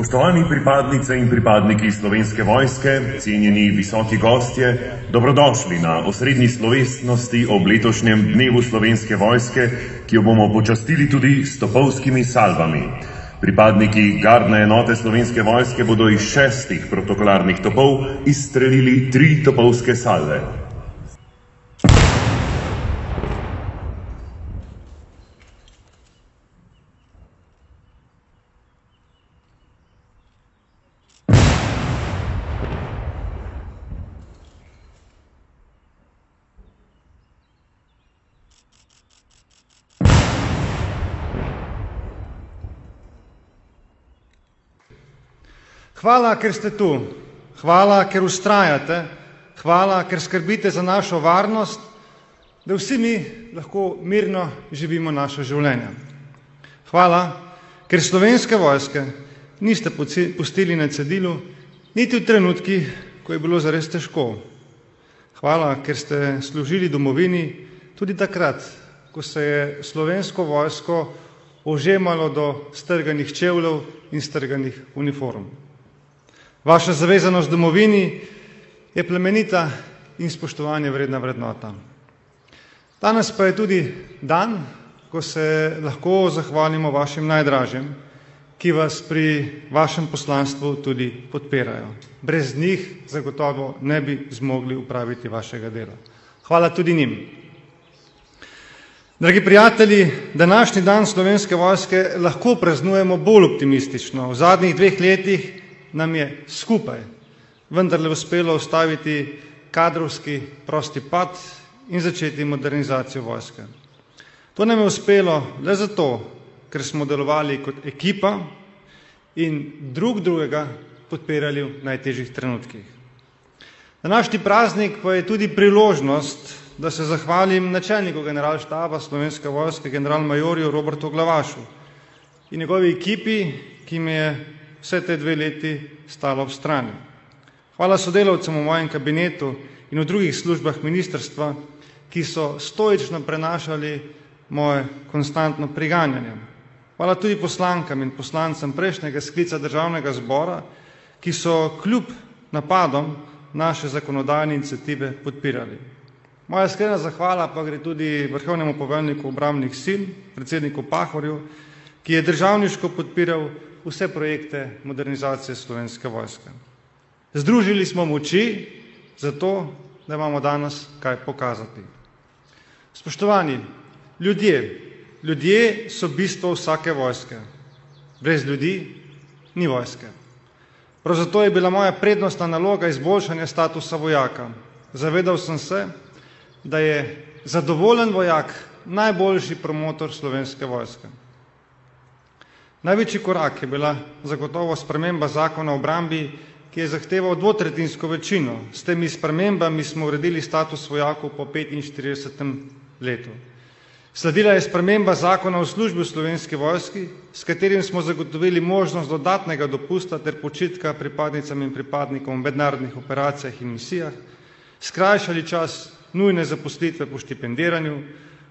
Spoštovani pripadnice in pripadniki Slovenske vojske, cenjeni visoki gostje, dobrodošli na osrednji slovesnosti ob letošnjem dnevu Slovenske vojske, ki jo bomo počastili tudi s topovskimi salvami. Pripadniki gardne enote Slovenske vojske bodo iz 6 protokolarnih topov izstrelili 3 topovske salve. Hvala, ker ste tu. Hvala, ker vztrajate. Hvala, ker skrbite za našo varnost, da vsi mi lahko mirno živimo naše življenje. Hvala, ker Slovenske vojske niste pustili na cedilu, niti v trenutkih, ko je bilo zares težko. Hvala, ker ste služili domovini tudi takrat, ko se je Slovensko vojsko ožemalo do strganih čevljev in strganih uniform. Vaša zavezanost domovini je plemenita in spoštovanje vredna vrednota. Danes pa je tudi dan, ko se lahko zahvalimo vašim najdražjim, ki vas pri vašem poslanstvu tudi podpirajo. Brez njih zagotovo ne bi zmogli upraviti vašega dela. Hvala tudi njim. Dragi prijatelji, današnji dan Slovenske vojske lahko praznujemo bolj optimistično. V zadnjih 2 letih nam je skupaj vendarle uspelo ustaviti kadrovski prosti pad in začeti modernizacijo vojske. To nam je uspelo le zato, ker smo delovali kot ekipa in drugega podpirali v najtežjih trenutkih. Današnji praznik pa je tudi priložnost, da se zahvalim načelniku generalštaba Slovenske vojske, generalmajorju Robertu Glavašu in njegovi ekipi, ki mi je vse te 2 leti stalo ob strani. Hvala sodelavcem v mojem kabinetu in v drugih službah ministrstva, ki so stoično prenašali moje konstantno priganjanje. Hvala tudi poslankam in poslancem prejšnjega sklica državnega zbora, ki so kljub napadom naše zakonodajne iniciative podpirali. Moja iskrena zahvala pa gre tudi vrhovnemu poveljniku obrambnih sil, predsedniku Pahorju, ki je državniško podpiral vse projekte modernizacije Slovenske vojske. Združili smo moči zato, da imamo danes kaj pokazati. Spoštovani, ljudje so bistvo vsake vojske. Brez ljudi ni vojske. Prav zato je bila moja prednostna naloga izboljšanje statusa vojaka. Zavedal sem se, da je zadovoljen vojak najboljši promotor Slovenske vojske. Največji korak je bila zagotovo sprememba zakona o obrambi, ki je zahteval 2/3 večino. S temi spremembami smo uredili status vojakov po 45. letu. Sledila je sprememba zakona o službi v Slovenski vojski, s katerim smo zagotovili možnost dodatnega dopusta ter počitka pripadnicam in pripadnikom v mednarodnih operacijah in misijah, skrajšali čas nujne zaposlitve po štipendiranju,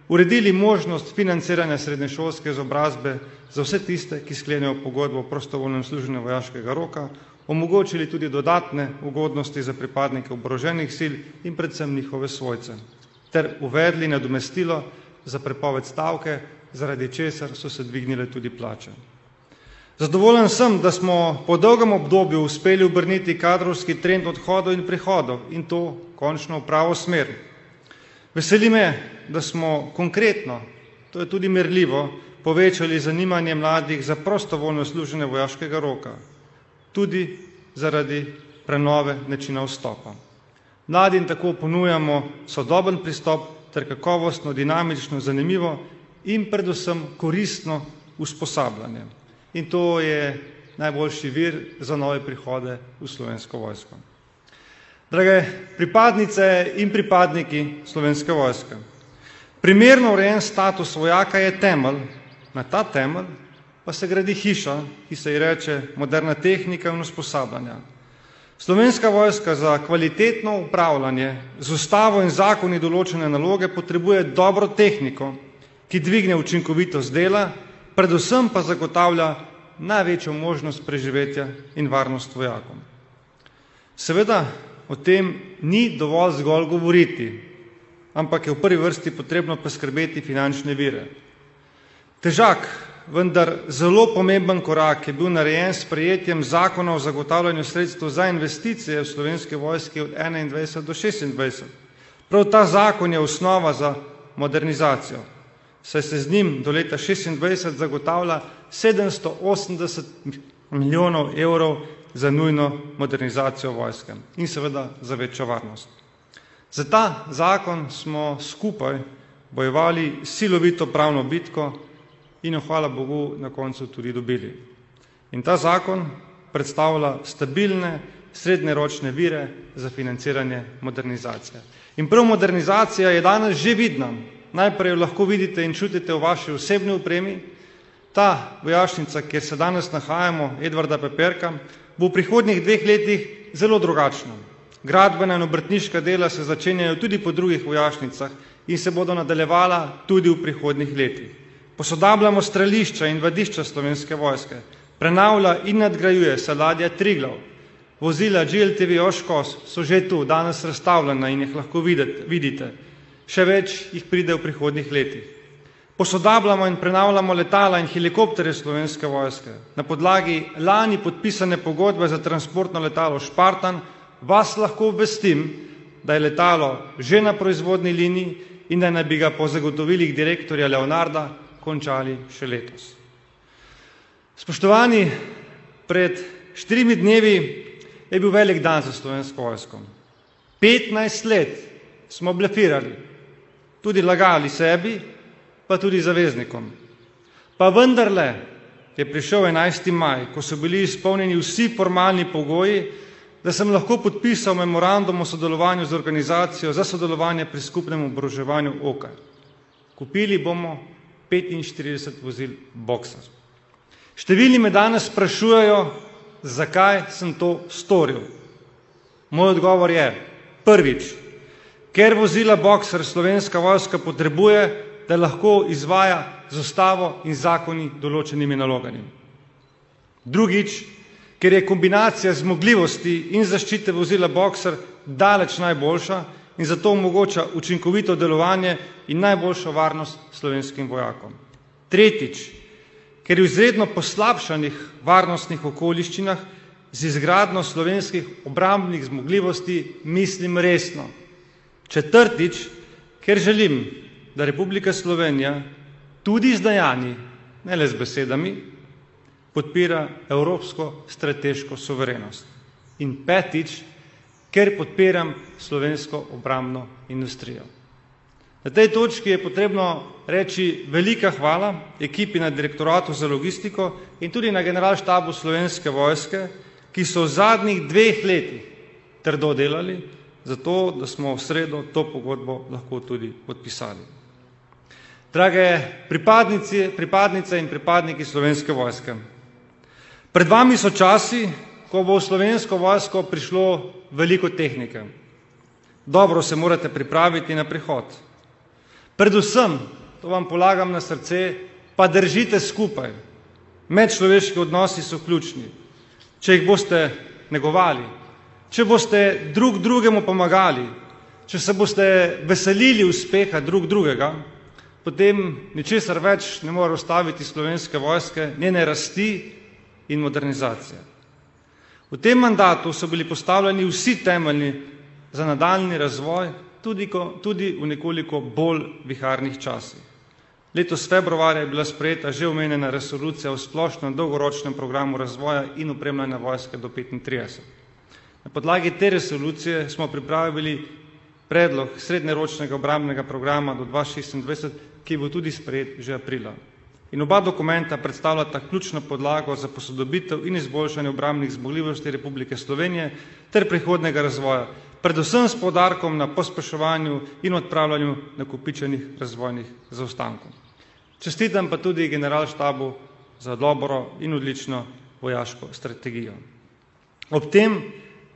uredili možnost financiranja srednješolske izobrazbe za vse tiste, ki sklenejo pogodbo o prostovoljnem služenju vojaškega roka, omogočili tudi dodatne ugodnosti za pripadnike oboroženih sil in predvsem njihove svojce, ter uvedli nadomestilo za prepoved stavke, zaradi česar so se dvignile tudi plače. Zadovoljen sem, da smo po dolgem obdobju uspeli obrniti kadrovski trend odhodov in prihodov in to končno v pravo smer. Veseli me, da smo konkretno, to je tudi merljivo, povečali zanimanje mladih za prostovoljno služenje vojaškega roka, tudi zaradi prenove načina vstopa. Mladim tako ponujamo sodoben pristop ter kakovostno, dinamično, zanimivo in predvsem koristno usposabljanje. In to je najboljši vir za nove prihode v Slovensko vojsko. Drage pripadnice in pripadniki Slovenske vojske, primerno urejen status vojaka je temelj, na ta temelj pa se gradi hiša, ki se ji reče moderna tehnika in usposabljanja. Slovenska vojska za kvalitetno upravljanje z ustavo in zakoni določene naloge potrebuje dobro tehniko, ki dvigne učinkovitost dela, predvsem pa zagotavlja največjo možnost preživetja in varnost vojakom. Seveda o tem ni dovolj zgolj govoriti, ampak je v prvi vrsti potrebno poskrbeti finančne vire. Težak, vendar zelo pomemben korak je bil narejen s sprejetjem zakona o zagotavljanju sredstev za investicije v Slovenski vojski od 21 do 26. Prav ta zakon je osnova za modernizacijo, saj se z njim do leta 26 zagotavlja 780 milijonov evrov za nujno modernizacijo vojske in seveda za večjo varnost. Za ta zakon smo skupaj bojevali silovito pravno bitko in jo, hvala Bogu, na koncu tudi dobili. In ta zakon predstavlja stabilne, srednjeročne vire za financiranje modernizacije. In prav modernizacija je danes že vidna. Najprej jo lahko vidite in čutite v vaši osebni opremi. Ta vojašnica, kjer se danes nahajamo, Edvarda Peperka, bo v prihodnjih 2 letih zelo drugačna. Gradbena in obrtniška dela se začenjajo tudi po drugih vojašnicah in se bodo nadaljevala tudi v prihodnjih letih. Posodabljamo strelišča in vadišča Slovenske vojske, prenavlja in nadgrajuje se ladja Triglav. Vozila GLTV Oshkosh so že tu, danes razstavljena in jih lahko vidite. Še več jih pride v prihodnjih letih. Posodabljamo in prenavljamo letala in helikopterje Slovenske vojske. Na podlagi lani podpisane pogodbe za transportno letalo Spartan vas lahko obvestim, da je letalo že na proizvodni liniji in da naj bi ga po zagotovilih direktorja Leonarda končali še letos. Spoštovani, pred 4 dnevi je bil velik dan za Slovensko vojsko. 15 let smo blefirali, tudi lagali sebi, pa tudi zaveznikom. Pa vendarle je prišel 11. maj, ko so bili izpolnjeni vsi formalni pogoji, da sem lahko podpisal memorandum o sodelovanju z organizacijo za sodelovanje pri skupnem oboroževanju OKA. Kupili bomo 45 vozil Boxer. Številni me danes sprašujejo, zakaj sem to storil. Moj odgovor je: prvič, ker vozila Boxer Slovenska vojska potrebuje, da lahko izvaja z ustavo in zakoni določenimi nalogami. Drugič, ker je kombinacija zmogljivosti in zaščite vozila Boxer daleč najboljša in zato omogoča učinkovito delovanje in najboljšo varnost slovenskim vojakom. Tretjič, ker v izredno poslabšanih varnostnih okoliščinah z izgradnjo slovenskih obrambnih zmogljivosti mislim resno. Četrtič, ker želim, da Republika Slovenija tudi z dejanji, ne le z besedami, podpira evropsko strateško suverenost. In petič, ker podpiram slovensko obrambno industrijo. Na tej točki je potrebno reči velika hvala ekipi na Direktoratu za logistiko in tudi na Generalštabu Slovenske vojske, ki so v zadnjih 2 letih trdo delali, zato da smo v sredo to pogodbo lahko tudi podpisali. Drage pripadnice in pripadniki Slovenske vojske, pred vami so časi, ko bo v Slovensko vojsko prišlo veliko tehnike. Dobro se morate pripraviti na prihod. Predvsem, to vam polagam na srce, pa držite skupaj. Medčloveški odnosi so ključni. Če jih boste negovali, če boste drug drugemu pomagali, če se boste veselili uspeha drug drugega, potem ničesar več ne more ustaviti Slovenske vojske, njene rasti in modernizacije. V tem mandatu so bili postavljeni vsi temelji za nadaljni razvoj, tudi v nekoliko bolj viharnih časih. Letos februarja je bila sprejeta že omenjena resolucija o splošnem dolgoročnem programu razvoja in opremljanja vojske do 35. Na podlagi te resolucije smo pripravili predlog srednjeročnega obrambnega programa do 2026, ki bo tudi sprejet že aprila. In oba dokumenta predstavljata ključno podlago za posodobitev in izboljšanje obrambnih zmogljivosti Republike Slovenije ter prihodnjega razvoja, predvsem s poudarkom na pospeševanju in odpravljanju nakopičenih razvojnih zaostankov. Čestitam pa tudi Generalštabu za dobro in odlično vojaško strategijo. Ob tem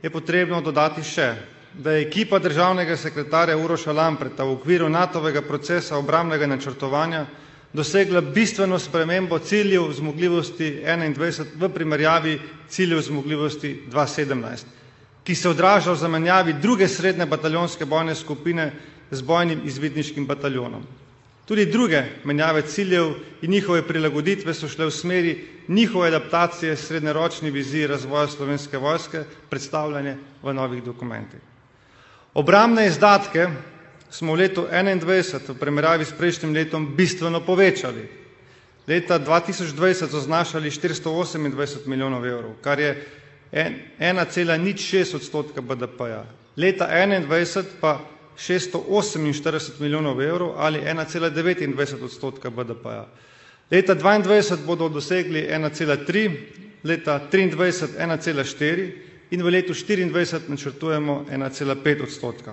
je potrebno dodati še, da je ekipa državnega sekretarja Uroša Lampreta v okviru NATO-vega procesa obrambnega načrtovanja dosegla bistveno spremembo ciljev zmogljivosti 2021 v primerjavi ciljev zmogljivosti 2017, ki se odraža v zamenjavi druge srednje bataljonske bojne skupine z bojnim izvidniškim bataljonom. Tudi druge menjave ciljev in njihove prilagoditve so šle v smeri njihove adaptacije srednjeročni viziji razvoja Slovenske vojske, predstavljene v novih dokumentih. Obrambne izdatke smo v letu 2021 v primerjavi s prejšnjim letom bistveno povečali. Leta 2020 so znašali 428 milijonov evrov, kar je 1,06% BDP-ja. Leta 2021 pa 648 milijonov evrov ali 1,29% BDP-ja. Leta 2022 bodo dosegli 1,3, leta 2023 1,4 in v letu 2024 načrtujemo 1,5%.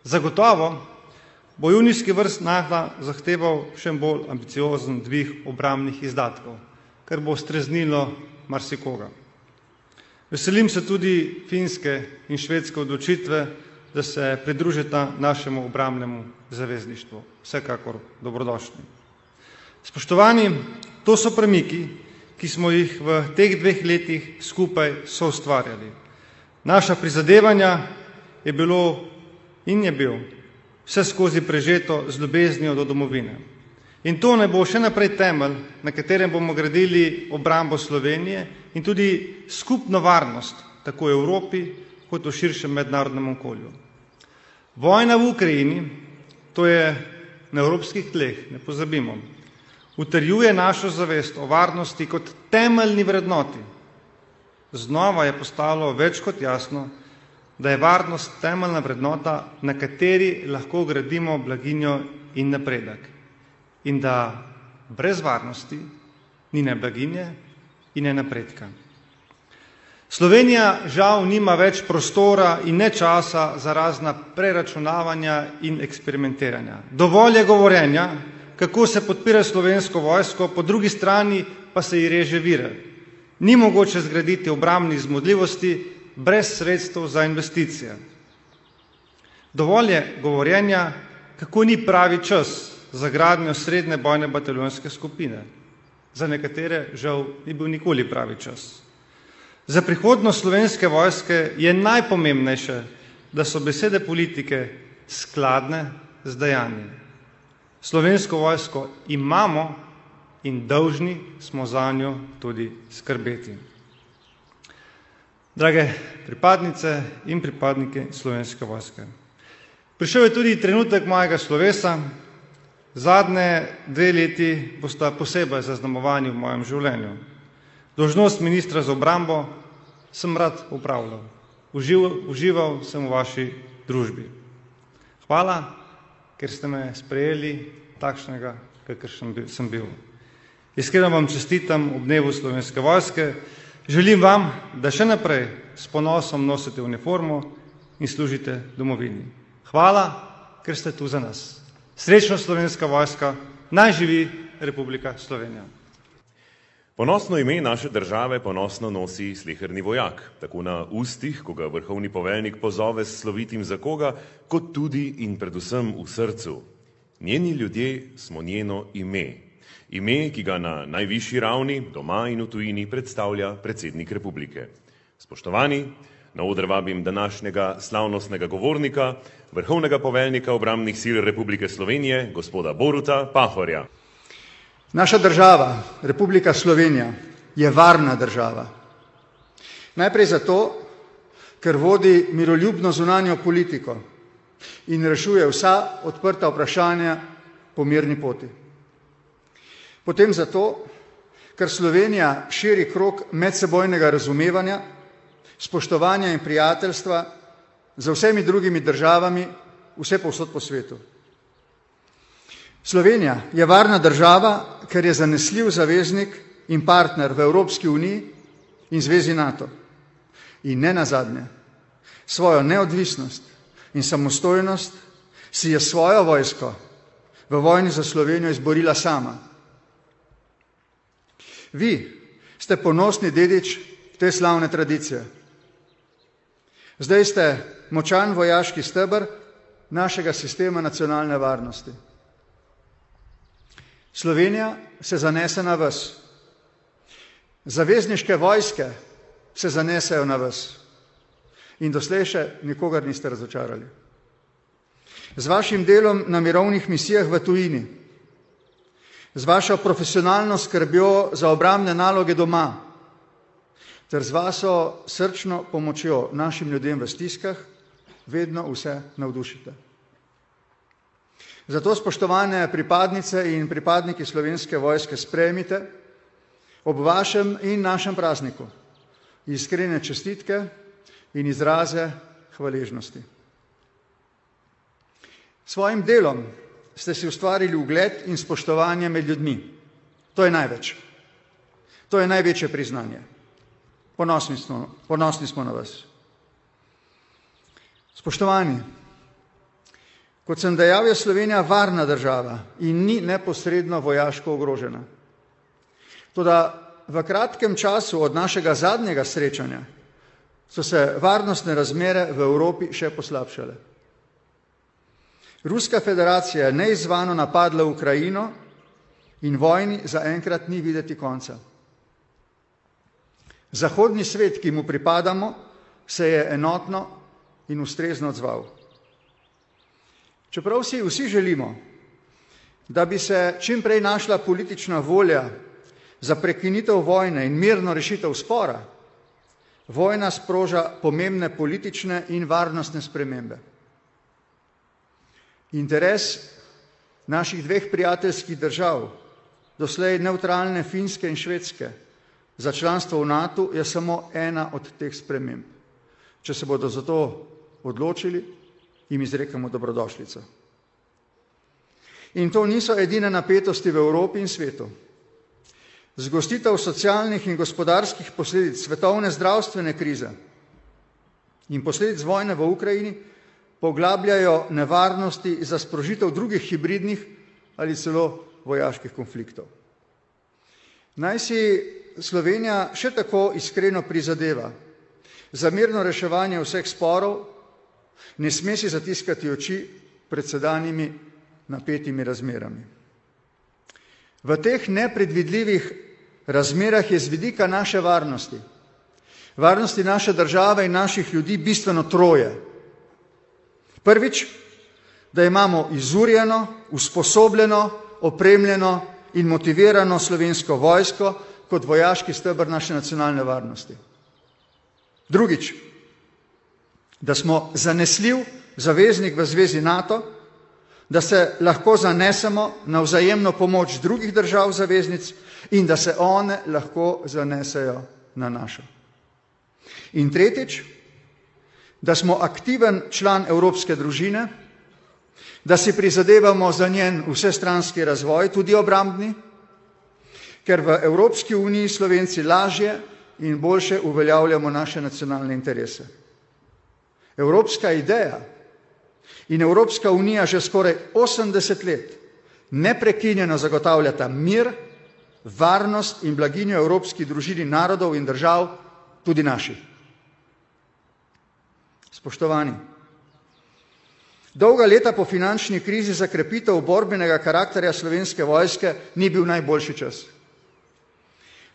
Zagotovo bo junijski vrh NATO zahteval še bolj ambiciozen dvig obrambnih izdatkov, kar bo streznilo marsikoga. Veselim se tudi finske in švedske odločitve, da se pridružita našemu obrambnemu zavezništvu. Vsekakor dobrodošli. Spoštovani, to so premiki, ki smo jih v teh 2 letih skupaj soustvarjali. Naša prizadevanja je bilo in je bil vse skozi prežeto z ljubeznijo do domovine. In to ne bo še naprej temelj, na katerem bomo gradili obrambo Slovenije in tudi skupno varnost, tako v Evropi kot v širšem mednarodnem okolju. Vojna v Ukrajini, to je na evropskih tleh, ne pozabimo, utrjuje našo zavest o varnosti kot temeljni vrednoti. Znova je postalo več kot jasno, da je varnost temeljna vrednota, na kateri lahko gradimo blaginjo in napredek. In da brez varnosti ni ne blaginje in ne napredka. Slovenija žal nima več prostora in ne časa za razna preračunavanja in eksperimentiranja. Dovolj je govorjenja, kako se podpira Slovensko vojsko, po drugi strani pa se ji reže vire. Ni mogoče zgraditi obrambnih zmogljivosti brez sredstev za investicije. Dovolj je govorjenja, kako ni pravi čas za gradnjo srednje bojne bataljonske skupine. Za nekatere žal ni bil nikoli pravi čas. Za prihodnost Slovenske vojske je najpomembnejše, da so besede politike skladne z dejanji. Slovensko vojsko imamo in dolžni smo zanjo tudi skrbeti. Drage pripadnice in pripadniki Slovenske vojske, prišel je tudi trenutek mojega slovesa. Zadnje 2 leti bosta posebej zaznamovani v mojem življenju. Dolžnost ministra za obrambo sem rad opravljal. Užival sem v vaši družbi. Hvala, ker ste me sprejeli takšnega, kakršen sem bil. Iskreno vam čestitam ob dnevu Slovenske vojske. Želim vam, da še naprej s ponosom nosite uniformo in služite domovini. Hvala, ker ste tu za nas. Srečno Slovenska vojska, naj živi Republika Slovenija. Ponosno ime naše države ponosno nosi sleherni vojak, tako na ustih, ko ga vrhovni poveljnik pozove s slovitim za koga, kot tudi in predvsem v srcu. Njeni ljudje smo njeno ime. Ime, ki ga na najvišji ravni, doma in v tujini, predstavlja predsednik republike. Spoštovani, na oder vabim današnjega slavnostnega govornika, vrhovnega poveljnika obrambnih sil Republike Slovenije, gospoda Boruta Pahorja. Naša država, Republika Slovenija, je varna država. Najprej zato, ker vodi miroljubno zunanjo politiko in rešuje vsa odprta vprašanja po mirni poti. Potem zato, ker Slovenija širi krog medsebojnega razumevanja, spoštovanja in prijateljstva z vsemi drugimi državami vse povsod po svetu. Slovenija je varna država, ker je zanesljiv zaveznik in partner v Evropski uniji in Zvezi NATO. In ne nazadnje, svojo neodvisnost in samostojnost si je svojo vojsko v vojni za Slovenijo izborila sama. Vi ste ponosni dedič te slavne tradicije. Zdaj ste močan vojaški steber našega sistema nacionalne varnosti. Slovenija se zanese na vas. Zavezniške vojske se zanesejo na vas. In doslej še nikogar niste razočarali. Z vašim delom na mirovnih misijah v tujini, z vašo profesionalno skrbjo za obrambne naloge doma, ter z vašo srčno pomočjo našim ljudem v stiskah, vedno vse navdušite. Zato, spoštovane pripadnice in pripadniki Slovenske vojske, sprejmite ob vašem in našem prazniku iskrene čestitke in izraze hvaležnosti. Svojim delom ste si ustvarili ugled in spoštovanje med ljudmi. To je največ. To je največje priznanje. Ponosni smo na vas. Spoštovani, kot sem dejal, je Slovenija varna država in ni neposredno vojaško ogrožena. Toda v kratkem času od našega zadnjega srečanja so se varnostne razmere v Evropi še poslabšale. Ruska federacija je neizvano napadla Ukrajino in vojni zaenkrat ni videti konca. Zahodni svet, ki mu pripadamo, se je enotno in ustrezno odzval. Čeprav si vsi želimo, da bi se čim prej našla politična volja za prekinitev vojne in mirno rešitev spora, vojna sproža pomembne politične in varnostne spremembe. Interes naših dveh prijateljskih držav, doslej nevtralne Finske in Švedske, za članstvo v NATO je samo ena od teh sprememb. Če se bodo za to odločili, jim izrekamo dobrodošlico. In to niso edine napetosti v Evropi in svetu. Zgostitev socialnih in gospodarskih posledic svetovne zdravstvene krize in posledic vojne v Ukrajini poglabljajo nevarnosti za sprožitev drugih hibridnih ali celo vojaških konfliktov. Naj si Slovenija še tako iskreno prizadeva za mirno reševanje vseh sporov, ne sme si zatiskati oči pred sedanjimi napetimi razmerami. V teh nepredvidljivih razmerah je z vidika naše varnosti, varnosti naše države in naših ljudi bistveno troje. Prvič, da imamo izurjeno, usposobljeno, opremljeno in motivirano Slovensko vojsko kot vojaški steber naše nacionalne varnosti. Drugič, da smo zanesljiv zaveznik v zvezi NATO, da se lahko zanesemo na vzajemno pomoč drugih držav zaveznic in da se one lahko zanesejo na našo. In tretjič, da smo aktiven član evropske družine, da si prizadevamo za njen vsestranski razvoj, tudi obrambni, ker v Evropski uniji Slovenci lažje in boljše uveljavljamo naše nacionalne interese. Evropska ideja in Evropska unija že skoraj 80 let neprekinjeno zagotavljata mir, varnost in blaginjo evropski družini narodov in držav, tudi naših. Spoštovani, dolga leta po finančni krizi za krepitev borbenega karakterja Slovenske vojske ni bil najboljši čas.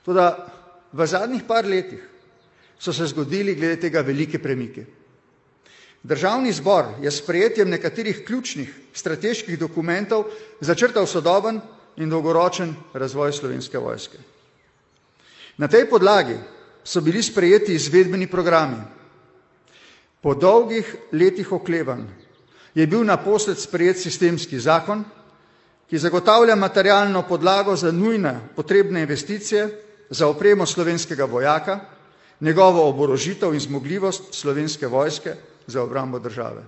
Toda v zadnjih par letih so se zgodili glede tega veliki premiki. Državni zbor je s sprejetjem nekaterih ključnih strateških dokumentov začrtal sodoben in dolgoročen razvoj Slovenske vojske. Na tej podlagi so bili sprejeti izvedbeni programi. Po dolgih letih oklevanj je bil naposled sprejet sistemski zakon, ki zagotavlja materialno podlago za nujne potrebne investicije za opremo slovenskega vojaka, njegovo oborožitev in zmogljivost Slovenske vojske za obrambo države.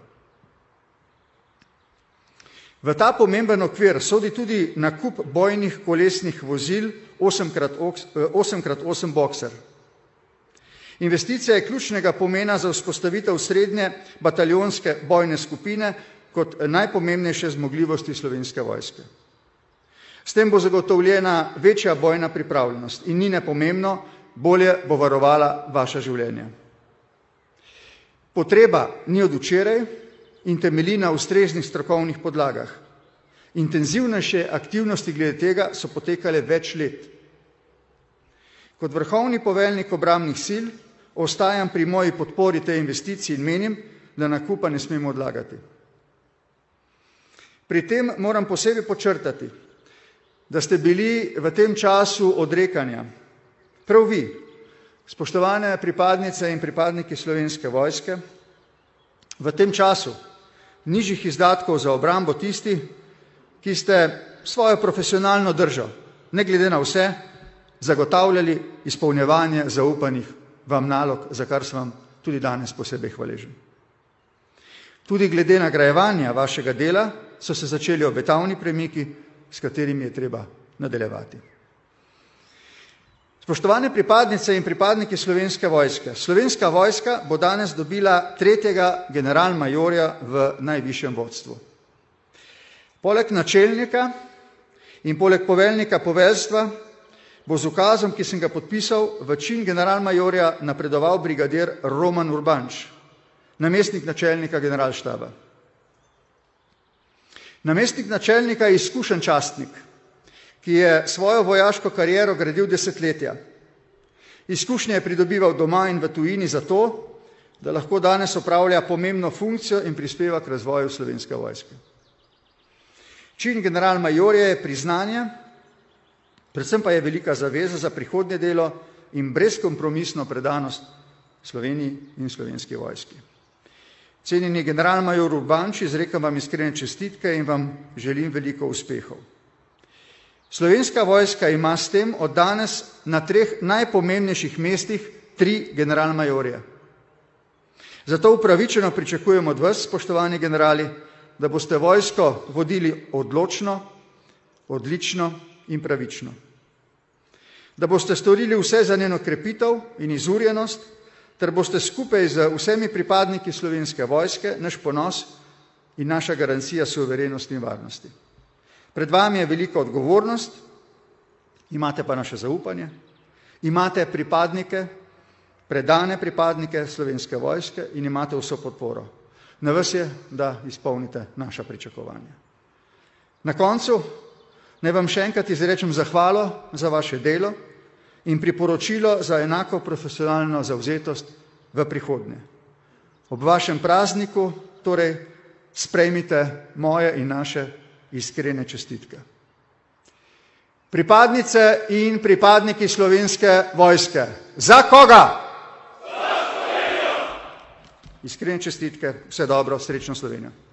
V ta pomemben okvir sodi tudi nakup bojnih kolesnih vozil 8x8 Boxer. Investicija je ključnega pomena za vzpostavitev srednje bataljonske bojne skupine kot najpomembnejše zmogljivosti Slovenske vojske. S tem bo zagotovljena večja bojna pripravljenost in ni nepomembno, bolje bo varovala vaša življenja. Potreba ni od včeraj in temelji na ustreznih strokovnih podlagah. Intenzivnejše aktivnosti glede tega so potekale več let. Kot vrhovni poveljnik obrambnih sil ostajam pri moji podpori tej investiciji in menim, da nakupa ne smemo odlagati. Pri tem moram posebej podčrtati, da ste bili v tem času odrekanja prav vi, spoštovane pripadnice in pripadniki Slovenske vojske, v tem času nižjih izdatkov za obrambo tisti, ki ste svojo profesionalno držo, ne glede na vse, zagotavljali izpolnjevanje zaupanih vam nalog, za kar sem vam tudi danes posebej hvaležen. Tudi glede nagrajevanja vašega dela so se začeli obetavni premiki, s katerimi je treba nadaljevati. Spoštovane pripadnice in pripadniki Slovenske vojske, Slovenska vojska bo danes dobila 3. generalmajorja v najvišjem vodstvu. Poleg načelnika in poleg poveljnika poveljstva bo z ukazom, ki sem ga podpisal, v čin generalmajorja napredoval brigadir Roman Urbanč, namestnik načelnika generalštaba. Namestnik načelnika je izkušen častnik, ki je svojo vojaško kariero gradil desetletja. Izkušnje je pridobival doma in v tujini zato, da lahko danes opravlja pomembno funkcijo in prispeva k razvoju Slovenske vojske. Čin generalmajorja je priznanje, predvsem pa je velika zaveza za prihodnje delo in brezkompromisno predanost Sloveniji in Slovenski vojski. Cenjeni generalmajor Urbanč, izrekam vam iskrene čestitke in vam želim veliko uspehov. Slovenska vojska ima s tem od danes na 3 najpomembnejših mestih 3 generalmajorje. Zato upravičeno pričakujem od vas, spoštovani generali, da boste vojsko vodili odločno, odlično in pravično. Da boste storili vse za njeno krepitev in izurjenost, ter boste skupaj z vsemi pripadniki Slovenske vojske naš ponos in naša garancija suverenosti in varnosti. Pred vami je velika odgovornost, imate pa naše zaupanje, imate pripadnike, predane pripadnike Slovenske vojske in imate vso podporo. Na vas je, da izpolnite naša pričakovanja. Na koncu naj vam še enkrat izrečem zahvalo za vaše delo in priporočilo za enako profesionalno zavzetost v prihodnje. Ob vašem prazniku torej sprejmite moje in naše iskrene čestitke. Pripadnice in pripadniki Slovenske vojske. Za koga? Za Slovenijo! Iskrene čestitke, vse dobro, srečno Slovenijo.